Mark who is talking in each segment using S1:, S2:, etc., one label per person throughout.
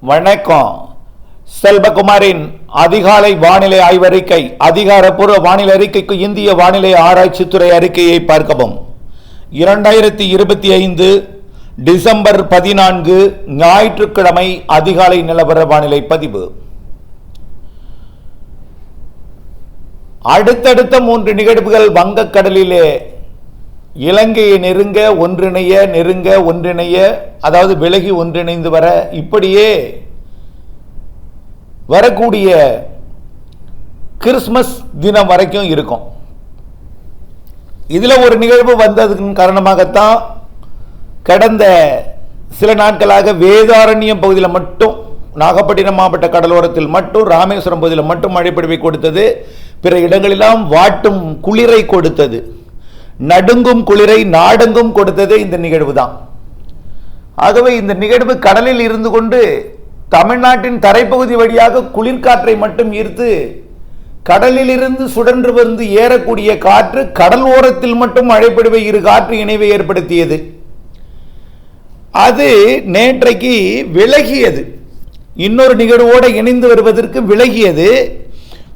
S1: வணக்கம். செல்வகுமாரின் அதிகாலை வானிலை ஆய்வறிக்கை. அதிகாரப்பூர்வ வானிலை அறிக்கைக்கு இந்திய வானிலை ஆராய்ச்சித்துறை அறிக்கையை பார்க்கவும். 2025 டிசம்பர் 14 ஞாயிற்றுக்கிழமை அதிகாலை நிலவர வானிலை பதிவு. அடுத்தடுத்த 3 நிகழ்வுகள் வங்கக்கடலிலே இலங்கையை நெருங்க ஒன்றிணைய அதாவது விலகி ஒன்றிணைந்து வர இப்படியே வரக்கூடிய கிறிஸ்துமஸ் தினம் வரைக்கும் இருக்கும். இதுல ஒரு நிகழ்வு வந்ததன் காரணமாகத்தான் கடந்த சில நாட்களாக வேதாரண்யம் பகுதியில் மட்டும், நாகப்பட்டினம் மாவட்ட கடலோரத்தில் மட்டும், ராமேஸ்வரம் பகுதியில் மட்டும் மழைப்பொழிவை கொடுத்தது. பிற இடங்களெல்லாம் வாட்டும் குளிரை கொடுத்தது, நடுங்கும் குளிரை நாடெங்கும் கொடுத்ததே இந்த நிகழ்வு தான். ஆகவே இந்த நிகழ்வு கடலில் இருந்து கொண்டு தமிழ்நாட்டின் தரைப்பகுதி வழியாக குளிர்காற்றை மட்டும் ஈர்த்து கடலில் இருந்து சுழன்று வந்து ஏறக்கூடிய காற்று கடல் ஓரத்தில் மட்டும் மழைப்பொழிவை இரு காற்று இணைவை ஏற்படுத்தியது. அது நேற்றைக்கு விலகியது, இன்னொரு நிகழ்வோடு இணைந்து வருவதற்கு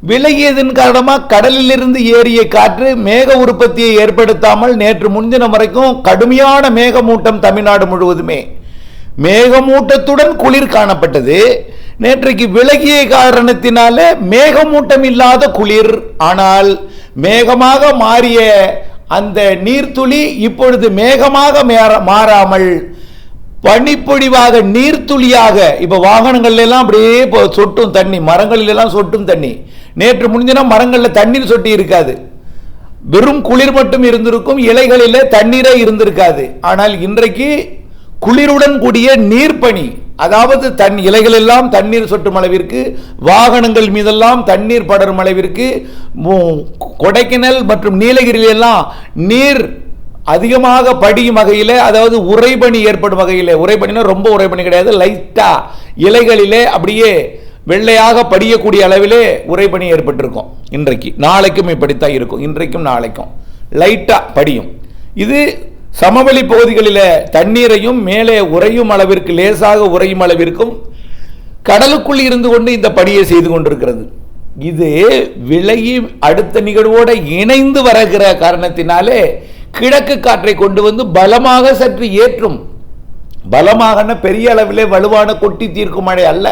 S1: விலகியதன் காரணமாக கடலில் இருந்து ஏறிய காற்று மேக உற்பத்தியை ஏற்படுத்தாமல் நேற்று முன்தினம் வரைக்கும் கடுமையான மேகமூட்டம் தமிழ்நாடு முழுவதுமே மேகமூட்டத்துடன் குளிர் காணப்பட்டது. நேற்றைக்கு விலகிய காரணத்தினால மேகமூட்டம் இல்லாத குளிர், ஆனால் மேகமாக மாறிய அந்த நீர்த்துளி இப்பொழுது மேகமாக மாறாமல் பனிப்பொழிவாக நீர்த்துளியாக இப்ப வாகனங்கள் எல்லாம் அப்படியே சொட்டும் தண்ணி, மரங்களில் எல்லாம் சொட்டும் தண்ணி. நேற்று முன்தினம் மரங்களில் தண்ணீர் சொட்டி இருக்காது, வெறும் குளிர் மட்டும் இருந்திருக்கும், இலைகளில் தண்ணீரே இருந்திருக்காது. ஆனால் இன்றைக்கு குளிருடன் கூடிய நீர்ப்பனி, அதாவது இலைகள் எல்லாம் தண்ணீர் சொட்டும் அளவிற்கு, வாகனங்கள் மீதெல்லாம் தண்ணீர் படரும் அளவிற்கு, கொடைக்கானல் மற்றும் நீலகிரியிலெல்லாம் நீர் அதிகமாக படியும் வகையில், அதாவது உறைபனி ஏற்படும் வகையில், உறைபனினா ரொம்ப உறைபனி கிடையாது, லைட்டா இலைகளிலே அப்படியே வெள்ளையாக படியக்கூடிய அளவிலே உறைபனி ஏற்பட்டிருக்கும். இன்றைக்கு நாளைக்கும் இப்படித்தான் இருக்கும், இன்றைக்கும் நாளைக்கும் லைட்டா படியும். இது சமவெளி பகுதிகளில் தண்ணீரையும் மேலே உறையும் அளவிற்கு, லேசாக உறையும் அளவிற்கும் கடலுக்குள் இருந்து கொண்டு இந்த படியை செய்து கொண்டிருக்கிறது. இது விலகி அடுத்த நிகழ்வோடு இணைந்து வருகிற காரணத்தினாலே கிழக்கு காற்றை கொண்டு வந்து பலமாக சற்று ஏற்றும். பலமாக பெரிய அளவிலே வலுவான கொட்டி தீர்க்கும் மழை அல்ல.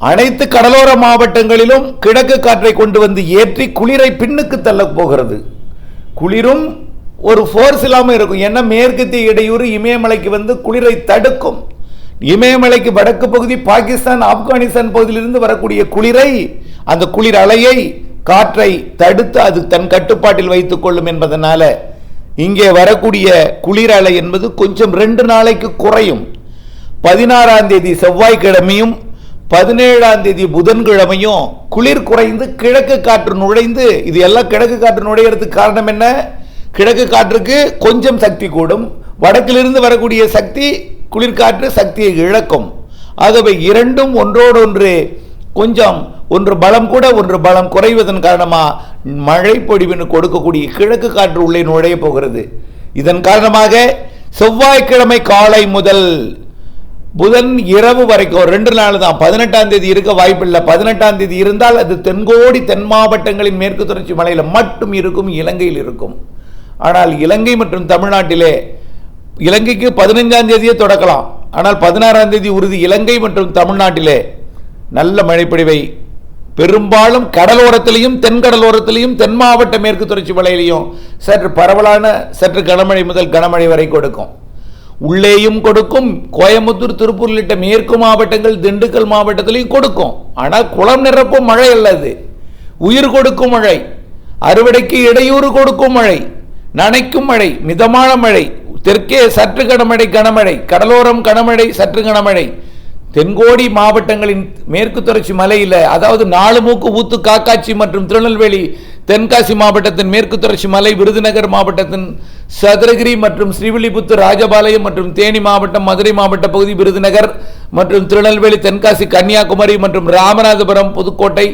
S1: அனைத்து கடலோர மாவட்டங்களிலும் கிழக்கு காற்றை கொண்டு வந்து ஏற்றி குளிரை பின்னுக்கு தள்ள போகிறது. குளிரும் ஒரு ஃபோர்ஸ் இல்லாமல் இருக்கும். ஏன்னா மேற்கத்திய இடையூறு இமயமலைக்கு வந்து குளிரை தடுக்கும். இமயமலைக்கு வடக்கு பகுதி பாகிஸ்தான், ஆப்கானிஸ்தான் பகுதியிலிருந்து வரக்கூடிய குளிரை, அந்த குளிர் அலையை, காற்றை தடுத்து அது தன் கட்டுப்பாட்டில் வைத்துக் கொள்ளும் என்பதனால இங்கே வரக்கூடிய குளிர் அலை என்பது கொஞ்சம் 2 நாளைக்கு குறையும். 16ஆம் தேதி செவ்வாய்க்கிழமையும் 17ஆம் தேதி புதன்கிழமையும் குளிர் குறைந்து கிழக்கு காற்று நுழைந்து, இது எல்லாம் கிழக்கு காற்று நுழைகிறதுக்கு காரணம் என்ன? கிழக்கு காற்றுக்கு கொஞ்சம் சக்தி கூடும், வடக்கிலிருந்து வரக்கூடிய சக்தி குளிர்காற்று சக்தியை இழக்கும். ஆகவே இரண்டும் ஒன்றோடொன்று கொஞ்சம், ஒன்று பலம் கூட ஒன்று பலம் குறைவதன் காரணமாக மழை பொழிவின்னு கொடுக்கக்கூடிய கிழக்கு காற்று உள்ளே நுழைய போகிறது. இதன் காரணமாக செவ்வாய்க்கிழமை காலை முதல் புதன் இரவு வரைக்கும் 2 நாள் தான், 18ஆம் தேதி இருக்க வாய்ப்பில்லை. 18ஆம் தேதி இருந்தால் அது தென்கோடி, தென் மாவட்டங்களின் மேற்கு தொடர்ச்சி மலையில் மட்டும் இருக்கும், இலங்கையில் இருக்கும். ஆனால் இலங்கை மற்றும் தமிழ்நாட்டிலே, இலங்கைக்கு 15ஆம் தேதியே தொடக்கலாம், ஆனால் 16ஆம் தேதி உறுதி. இலங்கை மற்றும் தமிழ்நாட்டிலே நல்ல மழைப்பொழிவை பெரும்பாலும் கடலோரத்திலையும் தென்கடலோரத்திலையும் தென் மாவட்ட மேற்கு தொடர்ச்சி மலையிலையும் சற்று பரவலான சற்று கனமழை முதல் கனமழை வரை கொடுக்கும். உள்ளேயும் கொடுக்கும், கோயம்புத்தூர், திருப்பூர் உள்ளிட்ட மேற்கு மாவட்டங்கள், திண்டுக்கல் மாவட்டத்திலையும் கொடுக்கும். ஆனால் குளம் நிரப்பும் மழை அல்லது உயிர் கொடுக்கும் மழை, அறுவடைக்கு இடையூறு கொடுக்கும் மழை, நனைக்கும் மழை, மிதமான மழை, தெற்கே சற்று கனமழை, கடலோரம் கனமழை, சற்று கனமழை, தென்கோடி மாவட்டங்களின் மேற்கு தொடர்ச்சி மலையில், அதாவது 4 மூக்கு ஊத்து, காக்காட்சி மற்றும் திருநெல்வேலி தென்காசி மாவட்டத்தின் மேற்கு தொடர்ச்சி மலை, விருதுநகர் மாவட்டத்தின் சதுரகிரி மற்றும் ஸ்ரீவில்லிபுத்தூர், ராஜபாளையம் மற்றும் தேனி மாவட்டம், மதுரை மாவட்ட பகுதி, விருதுநகர் மற்றும் திருநெல்வேலி, தென்காசி, கன்னியாகுமரி மற்றும் ராமநாதபுரம், புதுக்கோட்டை,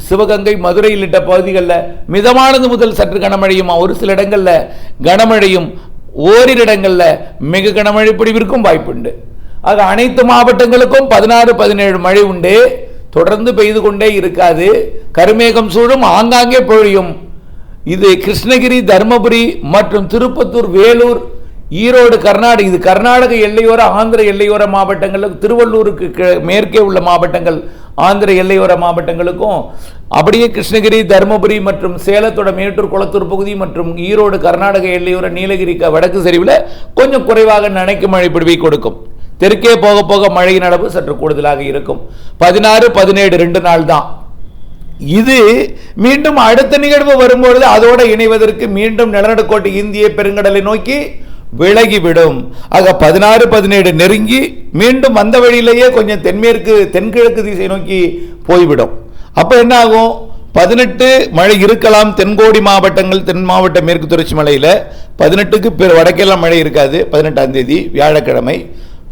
S1: சிவகங்கை, மதுரை உள்ளிட்ட பகுதிகளில் மிதமானது முதல் சற்று கனமழையும், ஒரு சில இடங்களில் கனமழையும், ஓரிரு இடங்களில் மிக கனமழை பொழிவிற்கும் வாய்ப்புண்டு. ஆக அனைத்து மாவட்டங்களுக்கும் 16, 17 மழை உண்டு. தொடர்ந்து பெய்து கொண்டே இருக்காது. கருமேகம் சூழும், ஆங்காங்கே பொழியும். இது கிருஷ்ணகிரி, தர்மபுரி மற்றும் திருப்பத்தூர், வேலூர், ஈரோடு, கர்நாடக, இது கர்நாடக எல்லையோர ஆந்திர எல்லையோர மாவட்டங்களுக்கு, திருவள்ளூருக்கு மேற்கே உள்ள மாவட்டங்கள் ஆந்திர எல்லையோர மாவட்டங்களுக்கும், அப்படியே கிருஷ்ணகிரி, தர்மபுரி மற்றும் சேலத்தோட மேட்டூர், குளத்தூர் பகுதி மற்றும் ஈரோடு கர்நாடக எல்லையோர நீலகிரி வடக்கு சரிவில் கொஞ்சம் குறைவாக நனைக்கும் மழை பொழிவை கொடுக்கும். தெற்கே போக போக மழையின் அளவு சற்று கூடுதலாக இருக்கும். 16, 17 2 நாள் தான். இது மீண்டும் அடுத்த நிகழ்வு வரும்பொழுது அதோடு இணைவதற்கு மீண்டும் நிலநடுக்கோட்டு இந்திய பெருங்கடலை நோக்கி விலகிவிடும். ஆக 16, 17 நெருங்கி மீண்டும் வந்த வழியிலேயே கொஞ்சம் தென்கிழக்கு திசை நோக்கி போய்விடும். அப்ப என்ன ஆகும்? 18 மழை இருக்கலாம். தென்கோடி மாவட்டங்கள், தென் மாவட்ட மேற்கு தொடர்ச்சி மலையில் 18க்கு வடக்கெல்லாம் மழை இருக்காது. 18ஆம் தேதி வியாழக்கிழமை,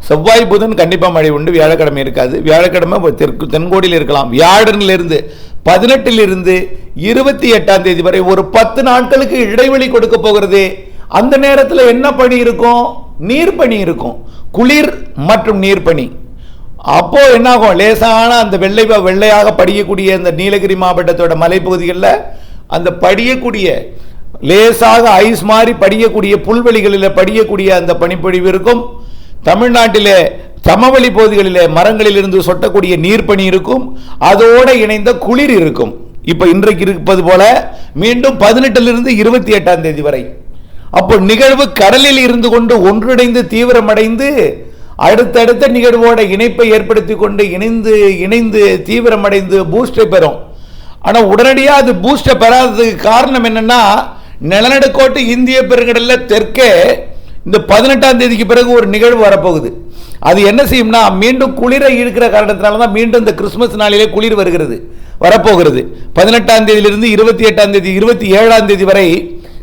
S1: செவ்வாய் புதன் கண்டிப்பாக மழை உண்டு. வியாழக்கிழமை இருக்காது. வியாழக்கிழமை தென்கோடியில் இருக்கலாம். வியாழனிலிருந்து 18லிருந்து 28ஆம் தேதி வரை ஒரு 10 நாட்களுக்கு இடைவெளி கொடுக்க போகிறது. அந்த நேரத்தில் என்ன பனி இருக்கும்? நீர்பனி இருக்கும். குளிர் மற்றும் நீர்பனி. அப்போ என்ன ஆகும்? லேசான அந்த வெள்ளையாக படியக்கூடிய அந்த நீலகிரி மாவட்டத்தோட மலைப்பகுதிகளில் அந்த படியக்கூடிய லேசாக ஐஸ் மாதிரி படியக்கூடிய புல்வெளிகளில் படியக்கூடிய அந்த பனிப்பொழிவு இருக்கும். தமிழ்நாட்டிலே சமவெளி பகுதிகளிலே மரங்களில் இருந்து சொட்டக்கூடிய நீர்பனி இருக்கும். அதோடு இணைந்த குளிர் இருக்கும். இப்ப இன்றைக்கு இருப்பது போல மீண்டும் 18லிருந்து 28ஆம் தேதி வரை. அப்போ நிகழ்வு கடலில் இருந்து கொண்டு ஒன்றிணைந்து தீவிரமடைந்து அடுத்தடுத்த நிகழ்வோட இணைப்பை ஏற்படுத்தி கொண்டு இணைந்து தீவிரமடைந்து பூஸ்டை பெறும். ஆனால் உடனடியாக அது பூஸ்டை பெறாததுக்கு காரணம் என்னன்னா, நிலநடுக்கோட்டு இந்திய பெருங்கடலில் தெற்கே இந்த 18ஆம் தேதிக்கு பிறகு ஒரு நிகழ்வு வரப்போகுது. அது என்ன செய்யும்னா, மீண்டும் குளிரை இருக்கிற காரணத்தினால தான் மீண்டும் இந்த கிறிஸ்துமஸ் நாளிலே குளிர் வரப்போகிறது. 18ஆம் தேதியிலிருந்து 28ஆம் தேதி 27ஆம் தேதி வரை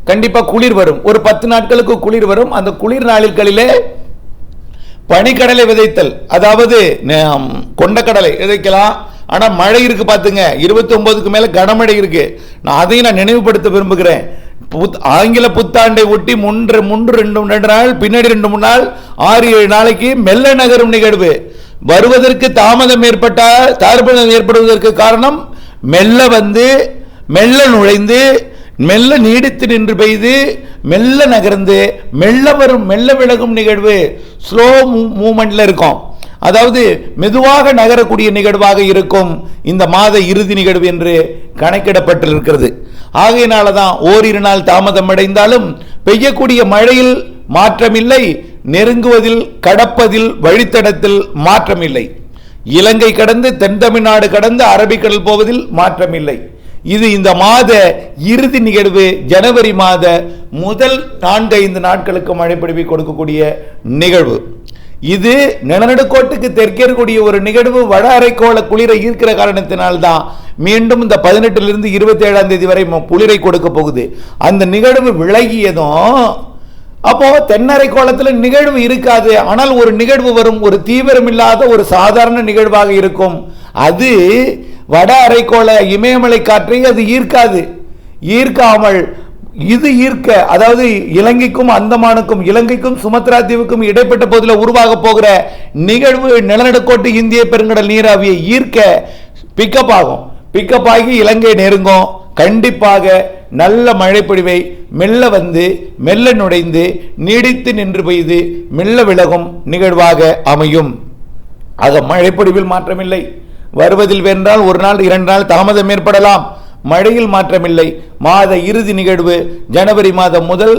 S1: கண்டிப்பா குளிர் வரும். ஒரு 10 நாட்களுக்கு குளிர் வரும். அந்த குளிர் நாட்களிலே பனிக்கடலை விதைத்தல், அதாவது கொண்டக்கடலை விதைக்கலாம். ஆனா மழை இருக்கு பாத்துங்க, 29க்கு மேல கனமழை இருக்கு. அதையும் நான் நினைவுபடுத்த விரும்புகிறேன். ஆங்கில புத்தாண்டை ஒட்டி முன்று 2 நாள், பின்னாடி 2-3 நாள், 6-7 நாளைக்கு மெல்ல நகரும் நிகழ்வு வருவதற்கு தாமதம் ஏற்படுவதற்கு காரணம் மெல்ல வந்து மெல்ல நுழைந்து மெல்ல நீடித்து நின்று பெய்து மெல்ல நகர்ந்து மெல்ல விலகும் நிகழ்வு ஸ்லோ மூவ்மெண்ட்ல இருக்கும். அதாவது மெதுவாக நகரக்கூடிய நிகழ்வாக இருக்கும் இந்த மாத இறுதி நிகழ்வு என்று கணக்கிடப்பட்டிருக்கிறது. ஆகையினாலதான் ஓரிரு நாள் தாமதம் அடைந்தாலும் பெய்யக்கூடிய மழையில் மாற்றமில்லை, நெருங்குவதில் கடப்பதில் வழித்தடத்தில் மாற்றமில்லை. இலங்கை கடந்து தென் தமிழ்நாடு கடந்து அரபிக்கடல் போவதில் மாற்றமில்லை. இது இந்த மாத இறுதி நிகழ்வு. ஜனவரி மாத முதல் 4-5 நாட்களுக்கு மழைப்பொழிவை கொடுக்கக்கூடிய நிகழ்வு. இது நிலநடுக்கோட்டுக்கு தெற்கே இருக்கக்கூடிய ஒரு நிகழ்வு. வட அரைக்கோள குளிரை ஈர்க்கிற காரணத்தினால்தான் மீண்டும் இந்த 18லிருந்து 27ஆம் தேதி வரை குளிரை கொடுக்க போகுது. அந்த நிகழ்வு விலகியதும் அப்போ தென்னரைக்கோளத்தில் நிகழ்வு இருக்காது. ஆனால் ஒரு நிகழ்வு வரும், ஒரு தீவிரம் இல்லாத ஒரு சாதாரண நிகழ்வாக இருக்கும். அது வட அரைக்கோள இமயமலை காற்றை அது ஈர்க்காது. ஈர்க்காமல் இது ஈர்க்க, அதாவது இலங்கைக்கும் அந்தமானுக்கும் இலங்கைக்கும் சுமத்ரா தீவுக்கும் இடைப்பட்ட பகுதியில் உருவாக போகிற நிகழ்வு நிலநடுக்கோட்டு இந்திய பெருங்கடல் நீராவியை ஈர்க்க பிக்கப் ஆகும். பிக்கப் ஆகி இலங்கை நெருங்கும். கண்டிப்பாக நல்ல மழைப்பொழிவை மெல்ல வந்து மெல்ல நுழைந்து நீடித்து நின்று பெய்து மெல்ல விலகும் நிகழ்வாக அமையும். ஆக மழைப்பொழிவில் மாற்றமில்லை. வருவதில் வென்றால் 1 நாள் 2 நாள் தாமதம் ஏற்படலாம். மழையில் மாற்றமில்லை. மாத இறுதி நிகழ்வு ஜனவரி மாதம் முதல்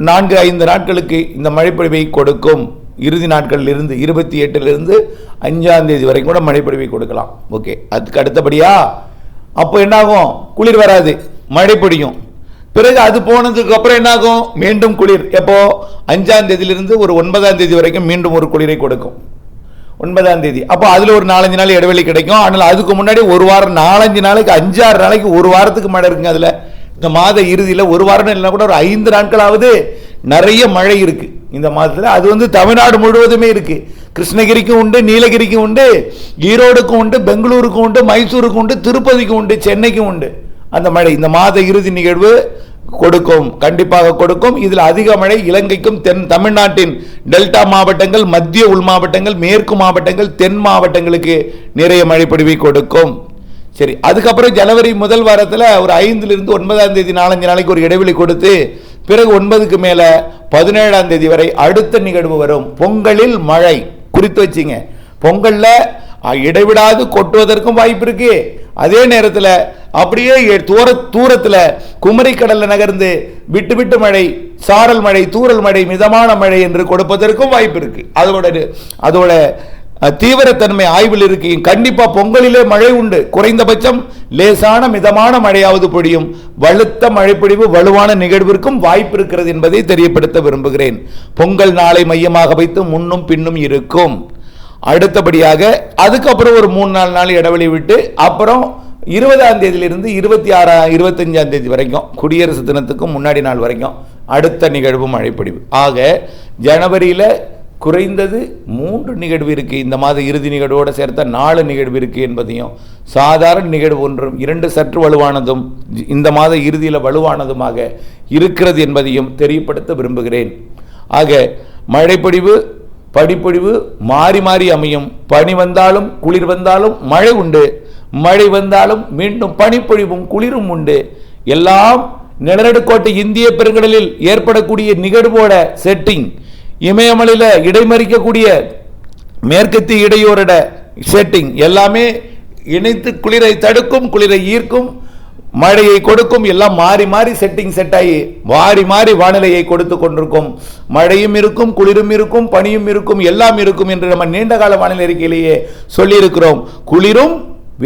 S1: 4-5 நாட்களுக்கு இந்த மழைப்பொழிவை கொடுக்கும். இறுதி நாட்களில் இருந்து 28லிருந்து 5ஆம் தேதி வரைக்கும் கூட மழைப்பொழிவை கொடுக்கலாம். ஓகே, அதுக்கு அடுத்தபடியா அப்போ என்னாகும்? குளிர் வராது, மழை பொழியும். பிறகு அது போனதுக்கு அப்புறம் என்னாகும்? மீண்டும் குளிர். எப்போ? 5ஆம் தேதியிலிருந்து ஒரு 9ஆம் தேதி வரைக்கும் மீண்டும் ஒரு குளிரை கொடுக்கும். 9ஆம் தேதி. அப்போ அதுல ஒரு 4-5 நாள் இடைவெளி கிடைக்கும். ஆனால் அதுக்கு முன்னாடி ஒரு வாரம் 4-5 நாளைக்கு 5-6 நாளைக்கு ஒரு வாரத்துக்கு மழை இருக்குங்க. அதுல இந்த மாத இறுதியில் ஒரு வாரம் இல்லைன்னா கூட ஒரு 5 நாட்களாவது நிறைய மழை இருக்கு இந்த மாதத்தில். அது வந்து தமிழ்நாடு முழுவதுமே இருக்கு. கிருஷ்ணகிரிக்கும் உண்டு, நீலகிரிக்கும் உண்டு, ஈரோடுக்கும் உண்டு, பெங்களூருக்கும் உண்டு, மைசூருக்கும் உண்டு, திருப்பதிக்கும் உண்டு, சென்னைக்கும் உண்டு அந்த மழை. இந்த மாத இறுதி நிகழ்வு கொடுக்கும், கண்டிப்பாக கொடுக்கும். இதில் அதிக மழை இலங்கைக்கும் தென் தமிழ்நாட்டின் டெல்டா மாவட்டங்கள், மத்திய உள் மாவட்டங்கள், மேற்கு மாவட்டங்கள், தென் மாவட்டங்களுக்கு நிறைய மழைப்பொழிவை கொடுக்கும். சரி, அதுக்கப்புறம் ஜனவரி முதல் வாரத்தில் ஒரு 5லிருந்து 9ஆம் தேதி 4-5 நாளைக்கு ஒரு இடைவெளி கொடுத்து பிறகு 9க்கு மேல 17ஆம் தேதி வரை அடுத்த நிகழ்வு வரும். பொங்கலில் மழை குறித்து வச்சிங்க. பொங்கல்ல இடைவிடாது கொட்டுவதற்கும் வாய்ப்பு இருக்கு. அதே நேரத்தில் அப்படியே தூரத்தில் குமரி கடல்ல நகர்ந்து விட்டு விட்டு மழை, சாரல் மழை, தூரல் மழை, மிதமான மழை என்று கொடுப்பதற்கும் வாய்ப்பு இருக்கு. அதோட தீவிரத்தன்மை ஆய்வில் இருக்கு. கண்டிப்பா பொங்கலிலே மழை உண்டு. குறைந்தபட்சம் லேசான மிதமான மழையாவது பொழியும். வலுத்த மழைப்பொழிவு, வலுவான நிகழ்விற்கும் வாய்ப்பு இருக்கிறது என்பதை தெரியப்படுத்த விரும்புகிறேன். பொங்கல் நாளை மையமாக வைத்து முன்னும் பின்னும் இருக்கும். அடுத்தபடியாக அதுக்கப்புறம் ஒரு 3-4 நாள் இடைவெளி விட்டு அப்புறம் 20ஆம் தேதியிலிருந்து 25ஆம் தேதி வரைக்கும், குடியரசு தினத்துக்கு முன்னாடி நாள் வரைக்கும் அடுத்த நிகழ்வு மழைப்பொழிவு. ஆக ஜனவரியில் குறைந்தது 3 நிகழ்வு இருக்கு. இந்த மாத இறுதி நிகழ்வோடு சேர்த்த 4 நிகழ்வு இருக்கு என்பதையும், சாதாரண நிகழ்வு ஒன்றும் 2 சற்று வலுவானதும் இந்த மாத இறுதியில் வலுவானதுமாக இருக்கிறது என்பதையும் தெரியப்படுத்த விரும்புகிறேன். ஆக மழைப்பொழிவு, படிப்பொழிவு மாறி மாறி அமையும். பனி வந்தாலும் குளிர் வந்தாலும் மழை உண்டு, மழை வந்தாலும் மீண்டும் பனிப்பொழிவும் குளிரும் உண்டு. எல்லாம் நிலநடுக்கோட்டை இந்திய பெருங்கடலில் ஏற்படக்கூடிய நிகழ்வோட செட்டிங், இமயமலையில் இடைமறிக்கக்கூடிய மேற்கத்திய இடையோரோட செட்டிங் எல்லாமே இணைத்து குளிரை தடுக்கும், குளிரை ஈர்க்கும், மழையை கொடுக்கும். எல்லாம் மாறி மாறி செட் ஆகி மாறி மாறி வானிலையை கொடுத்து கொண்டிருக்கும். மழையும் இருக்கும், குளிரும் இருக்கும், பனியும் இருக்கும், எல்லாம் இருக்கும் என்று நம்ம நீண்டகால வானிலை அறிக்கையிலேயே சொல்லியிருக்கிறோம். குளிரும்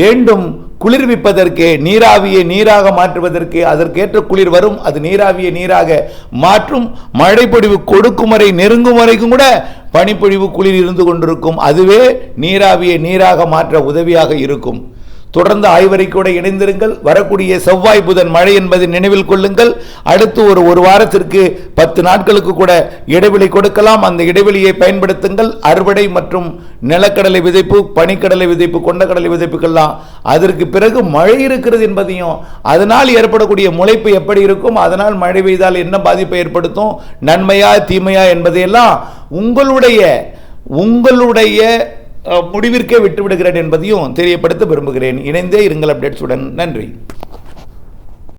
S1: வேண்டும், குளிர்விப்பதற்கு, நீராவியை நீராக மாற்றுவதற்கு அதற்கேற்ற குளிர் வரும். அது நீராவியை நீராக மாற்றும். மழைப்பொழிவு கொடுக்கும் வரை, நெருங்கும் வரைக்கும் கூட பனிப்பொழிவு குளிர் இருந்து கொண்டிருக்கும். அதுவே நீராவியை நீராக மாற்ற உதவியாக இருக்கும். தொடர்ந்து ஆய்வறிக்கையோடு இணைந்திருங்கள். வரக்கூடிய செவ்வாய் புதன் மழை என்பதை நினைவில் கொள்ளுங்கள். அடுத்து ஒரு வாரத்திற்கு 10 நாட்களுக்கு கூட இடைவெளி கொடுக்கலாம். அந்த இடைவெளியை பயன்படுத்துங்கள். அறுவடை மற்றும் நிலக்கடலை விதைப்பு, பனிக்கடலை விதைப்பு, கொண்டக்கடலை விதைப்புக்கெல்லாம் அதற்கு பிறகு மழை இருக்கிறது என்பதையும், அதனால் ஏற்படக்கூடிய முளைப்பு எப்படி இருக்கும், அதனால் மழை பெய்தால் என்ன பாதிப்பை ஏற்படுத்தும், நன்மையா தீமையா என்பதையெல்லாம் உங்களுடைய முடிவிற்கே விட்டுவிடுகிறேன் என்பதையும் தெரியப்படுத்த விரும்புகிறேன். இணைந்தே இருங்கள் அப்டேட்ஸுடன். நன்றி.